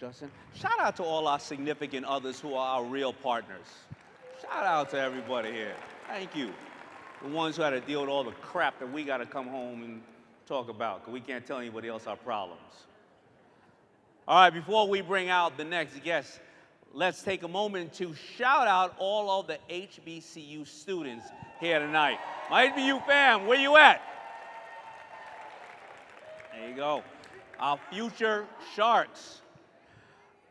Justin. Shout out to all our significant others who are our real partners. Shout out to everybody here. Thank you. The ones who had to deal with all the crap that we got to come home and talk about, because we can't tell anybody else our problems. All right, before we bring out the next guest, let's take a moment to shout out all of the HBCU students here tonight. My HBCU fam, where you at? There you go. Our future sharks.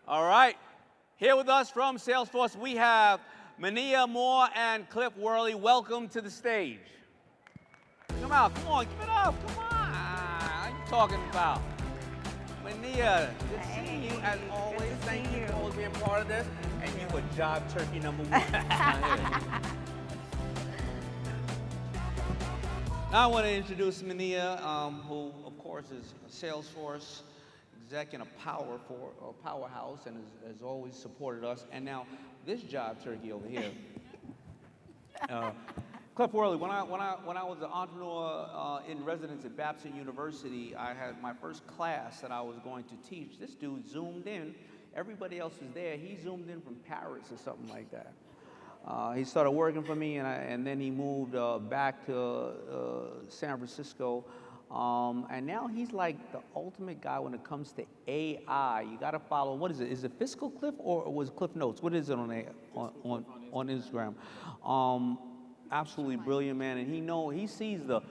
All right. Here with us from Salesforce, we have Minea Moore and Cliff Worley. Welcome to the stage. Come out. Come on. Give it up. Come on. What are you talking about? Minea, good seeing you as always. Thank you for always being part of this. And you were job turkey number one. Now I want to introduce Minea, who, of course, is a Salesforce exec and a powerhouse, and has always supported us. And now this job turkey over here, Cliff Worley. When I was an entrepreneur in residence at Babson University, I had my first class that I was going to teach. This dude zoomed in. Everybody else was there. He zoomed in from Paris or something like that. He started working for me, and then he moved back to San Francisco. And now he's like the ultimate guy when it comes to AI. You got to follow. What is it? Is it Fiscal Cliff or was it Cliff Notes? What is it on Instagram? Absolutely brilliant man, and he sees the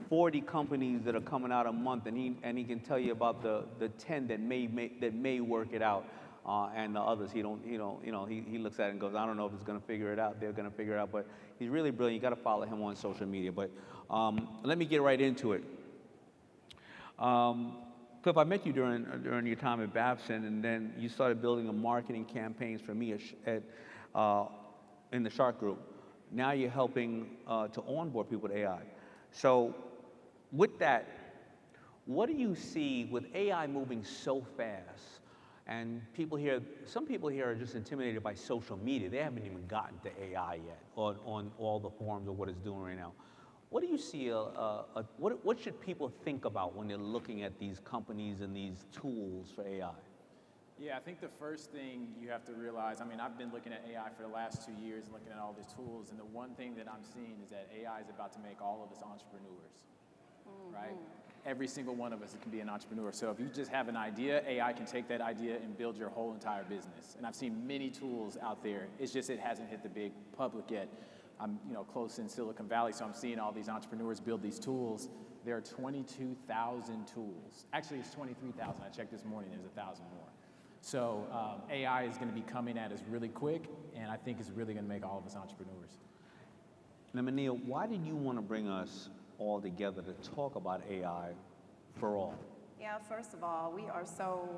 40 companies that are coming out a month, and he can tell you about the 10 that may work it out. And the others, he looks at it and goes, I don't know if it's going to figure it out. They're going to figure it out, but he's really brilliant. You got to follow him on social media. But let me get right into it. Cliff, I met you during your time at Babson, and then you started building a marketing campaigns for me in the Shark Group. Now you're helping to onboard people with AI. So with that, what do you see with AI moving so fast? And some people here are just intimidated by social media. They haven't even gotten to AI yet on all the forms of what it's doing right now. What do you see, what should people think about when they're looking at these companies and these tools for AI? Yeah, I think the first thing you have to realize, I've been looking at AI for the last 2 years, looking at all these tools, and the one thing that I'm seeing is that AI is about to make all of us entrepreneurs, right? Every single one of us can be an entrepreneur. So if you just have an idea, AI can take that idea and build your whole entire business. And I've seen many tools out there. It's just it hasn't hit the big public yet. I'm close in Silicon Valley, so I'm seeing all these entrepreneurs build these tools. There are 22,000 tools. Actually, it's 23,000. I checked this morning. There's 1,000 more. So AI is going to be coming at us really quick, and I think it's really going to make all of us entrepreneurs. Now, Minea, why did you want to bring us all together to talk about AI for all? Yeah, first of all, we are so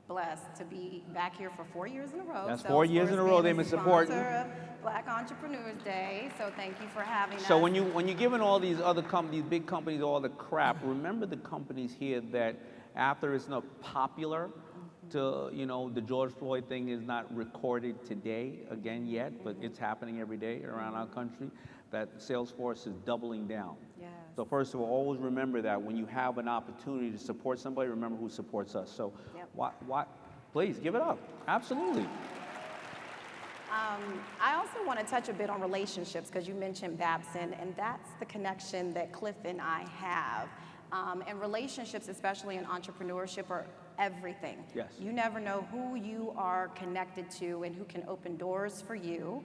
blessed to be back here for 4 years in a row. That's 4 years in a row they've been supporting. Black Entrepreneurs Day, so thank you for having us. So when you're giving all these other companies, big companies, all the crap, remember the companies here that after it's not popular, the George Floyd thing is not recorded today again yet, but it's happening every day around our country, that Salesforce is doubling down. Yes. So first of all, always remember that when you have an opportunity to support somebody, remember who supports us. So why, please give it up. Absolutely. I also want to touch a bit on relationships because you mentioned Babson, and that's the connection that Cliff and I have. And relationships, especially in entrepreneurship, are everything. Yes. You never know who you are connected to and who can open doors for you,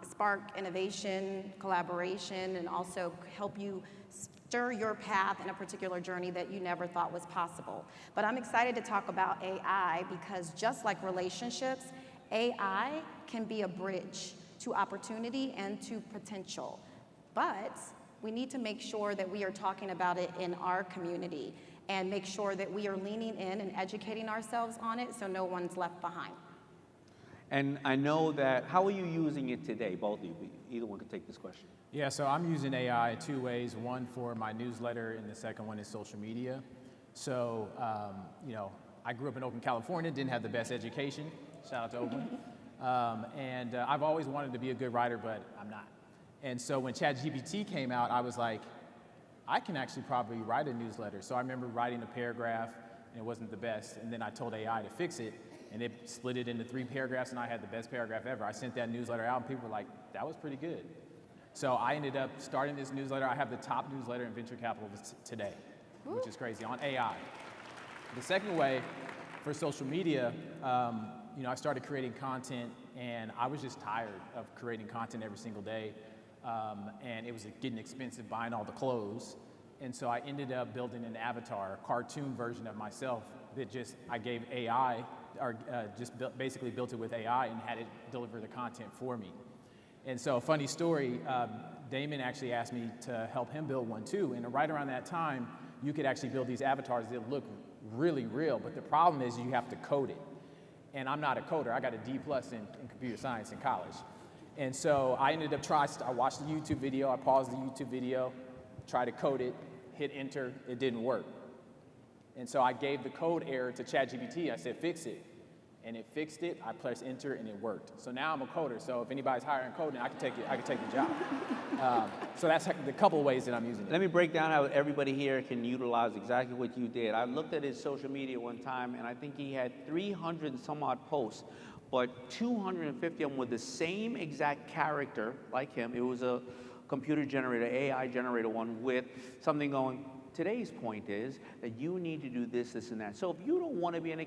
spark innovation, collaboration, and also help you stir your path in a particular journey that you never thought was possible. But I'm excited to talk about AI because just like relationships, AI can be a bridge to opportunity and to potential. But we need to make sure that we are talking about it in our community and make sure that we are leaning in and educating ourselves on it so no one's left behind. And I know that, how are you using it today? Both of you, either one can take this question. Yeah, so I'm using AI 2 ways. One for my newsletter, and the second one is social media. So, I grew up in Oakland, California, didn't have the best education. Shout out to Oakland. And I've always wanted to be a good writer, but I'm not. And so when ChatGPT came out, I was like, I can actually probably write a newsletter. So I remember writing a paragraph, and it wasn't the best. And then I told AI to fix it, and it split it into 3 paragraphs, and I had the best paragraph ever. I sent that newsletter out, and people were like, that was pretty good. So I ended up starting this newsletter. I have the top newsletter in venture capital today, which is crazy, on AI. The second way, for social media, I started creating content, and I was just tired of creating content every single day, and it was getting expensive buying all the clothes. And so I ended up building an avatar, a cartoon version of myself that I gave AI, or basically built it with AI and had it deliver the content for me. And so a funny story, Daymond actually asked me to help him build one too. And right around that time, you could actually build these avatars that look really real, but the problem is you have to code it. And I'm not a coder. I got a D+ in computer science in college. And so I ended up I watched the YouTube video, I paused the YouTube video, tried to code it, hit enter, it didn't work. And so I gave the code error to ChatGPT. I said, fix it. And it fixed it, I pressed enter, and it worked. So now I'm a coder, so if anybody's hiring coding, I can take the job. So that's the couple of ways that I'm using it. Let me break down how everybody here can utilize exactly what you did. I looked at his social media one time, and I think he had 300 and some odd posts, but 250 of them were the same exact character like him. It was a computer generator, AI generator one with something going, today's point is that you need to do this, this, and that. So if you don't want to be in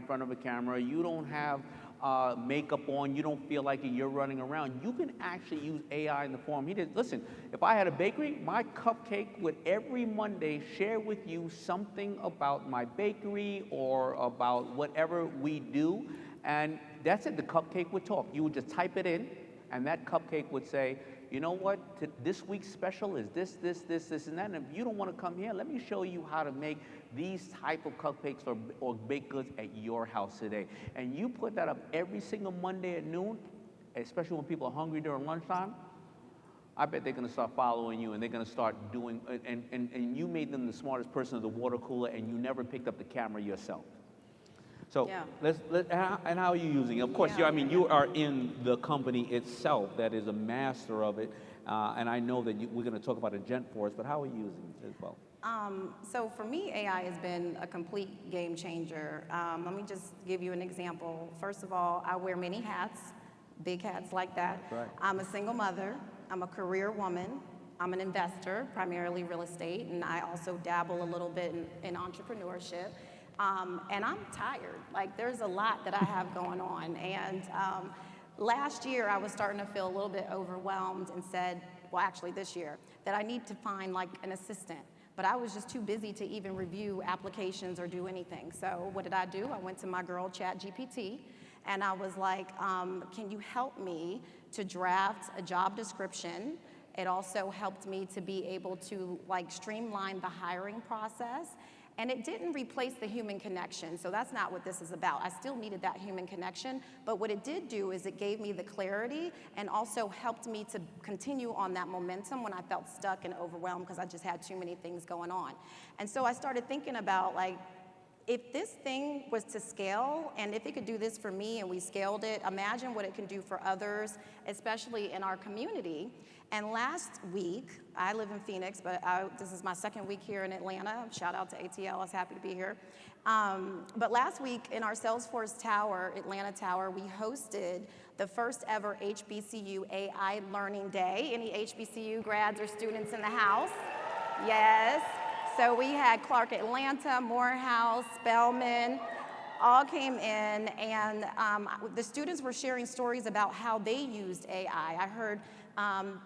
front of a camera, you don't have makeup on, you don't feel like you're running around, you can actually use AI in the form. He did. Listen, if I had a bakery, my cupcake would every Monday share with you something about my bakery or about whatever we do, and that's it. The cupcake would talk. You would just type it in, and that cupcake would say, you know what, this week's special is this, and that. And if you don't want to come here, let me show you how to make these type of cupcakes or baked goods at your house today. And you put that up every single Monday at noon, especially when people are hungry during lunchtime, I bet they're going to start following you, and they're going to start doing, and you made them the smartest person at the water cooler, and you never picked up the camera yourself. So and how are you using it? Of course, you are in the company itself that is a master of it, and I know that we're going to talk about Agentforce, but how are you using it as well? So for me, AI has been a complete game changer. Let me just give you an example. First of all, I wear many hats, big hats like that. Right. I'm a single mother. I'm a career woman. I'm an investor, primarily real estate, and I also dabble a little bit in entrepreneurship. And I'm tired. Like, there's a lot that I have going on. And last year, I was starting to feel a little bit overwhelmed and said, well, actually this year, that I need to find like an assistant. But I was just too busy to even review applications or do anything. So what did I do? I went to my girl, ChatGPT, and I was like, can you help me to draft a job description? It also helped me to be able to like streamline the hiring process. And it didn't replace the human connection, so that's not what this is about. I still needed that human connection, but what it did do is it gave me the clarity and also helped me to continue on that momentum when I felt stuck and overwhelmed because I just had too many things going on. And so I started thinking about, like, if this thing was to scale, and if it could do this for me and we scaled it, imagine what it can do for others, especially in our community. And last week, I live in Phoenix, but this is my second week here in Atlanta. Shout out to ATL, I was happy to be here. But last week in our Salesforce Tower, Atlanta Tower, we hosted the first ever HBCU AI Learning Day. Any HBCU grads or students in the house? Yes. So we had Clark Atlanta, Morehouse, Spelman, all came in, and the students were sharing stories about how they used AI. I heard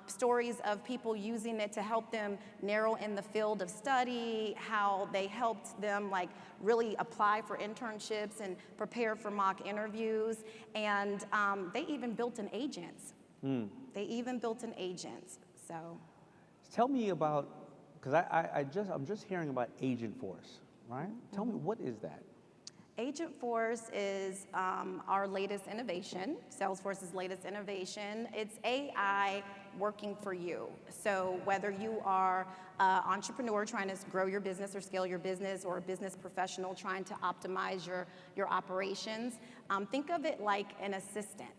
stories of people using it to help them narrow in the field of study, how they helped them like really apply for internships and prepare for mock interviews, and they even built an agent. They even built an agent. So, tell me about, because I'm just hearing about Agentforce, right? Tell me, what is that? Agentforce is our latest innovation, Salesforce's latest innovation. It's AI working for you. So whether you are an entrepreneur trying to grow your business or scale your business, or a business professional trying to optimize your operations, think of it like an assistant.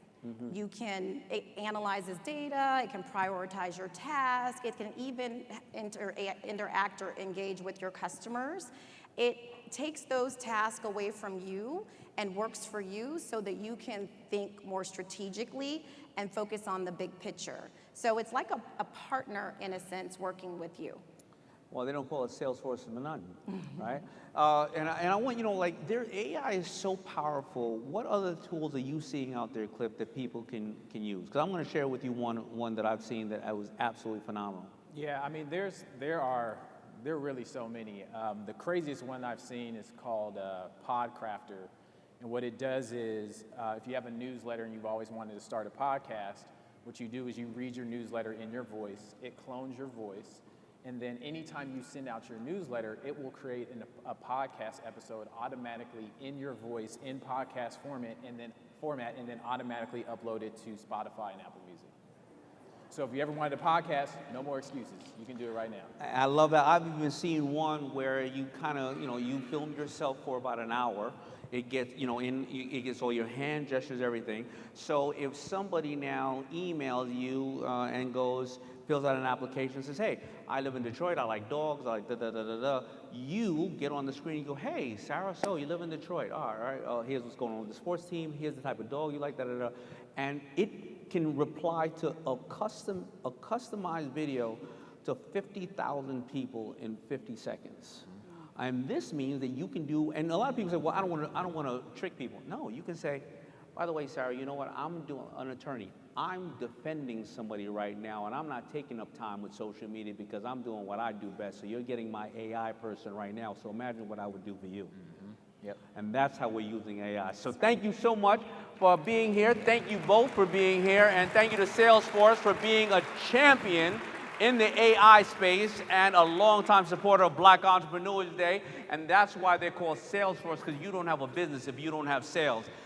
It analyzes data, it can prioritize your task, it can even interact or engage with your customers. it takes those tasks away from you and works for you so that you can think more strategically and focus on the big picture. So it's like a partner, in a sense, working with you. Well, they don't call it Salesforce for nothing, right? And I want, like, their AI is so powerful. What other tools are you seeing out there, Cliff, that people can use? Because I'm going to share with you one that I've seen that was absolutely phenomenal. Yeah, I mean, there are really so many. The craziest one I've seen is called Podcrafter. And what it does is, if you have a newsletter and you've always wanted to start a podcast, what you do is you read your newsletter in your voice, it clones your voice, and then anytime you send out your newsletter, it will create a podcast episode automatically in your voice in podcast format, and then automatically upload it to Spotify and Apple Music. So if you ever wanted a podcast, no more excuses. You can do it right now. I love that. I've even seen one where you kind of, you film yourself for about an hour. It gets, it gets all your hand gestures, everything. So if somebody now emails you and fills out an application and says, hey, I live in Detroit, I like dogs, I like da-da-da-da-da, you get on the screen and go, hey, Sarah, so you live in Detroit. All right, here's what's going on with the sports team. Here's the type of dog you like, da-da-da. And it can reply to a customized video to 50,000 people in 50 seconds. And this means that you can do, and a lot of people say, well, I don't want to trick people. No, you can say, by the way, Sarah, you know what? I'm an attorney. I'm defending somebody right now, and I'm not taking up time with social media because I'm doing what I do best. So you're getting my AI person right now. So imagine what I would do for you. Yep. And that's how we're using AI. So thank you so much for being here. Thank you both for being here. And thank you to Salesforce for being a champion in the AI space and a longtime supporter of Black Entrepreneurs Day. And that's why they're called Salesforce, because you don't have a business if you don't have sales.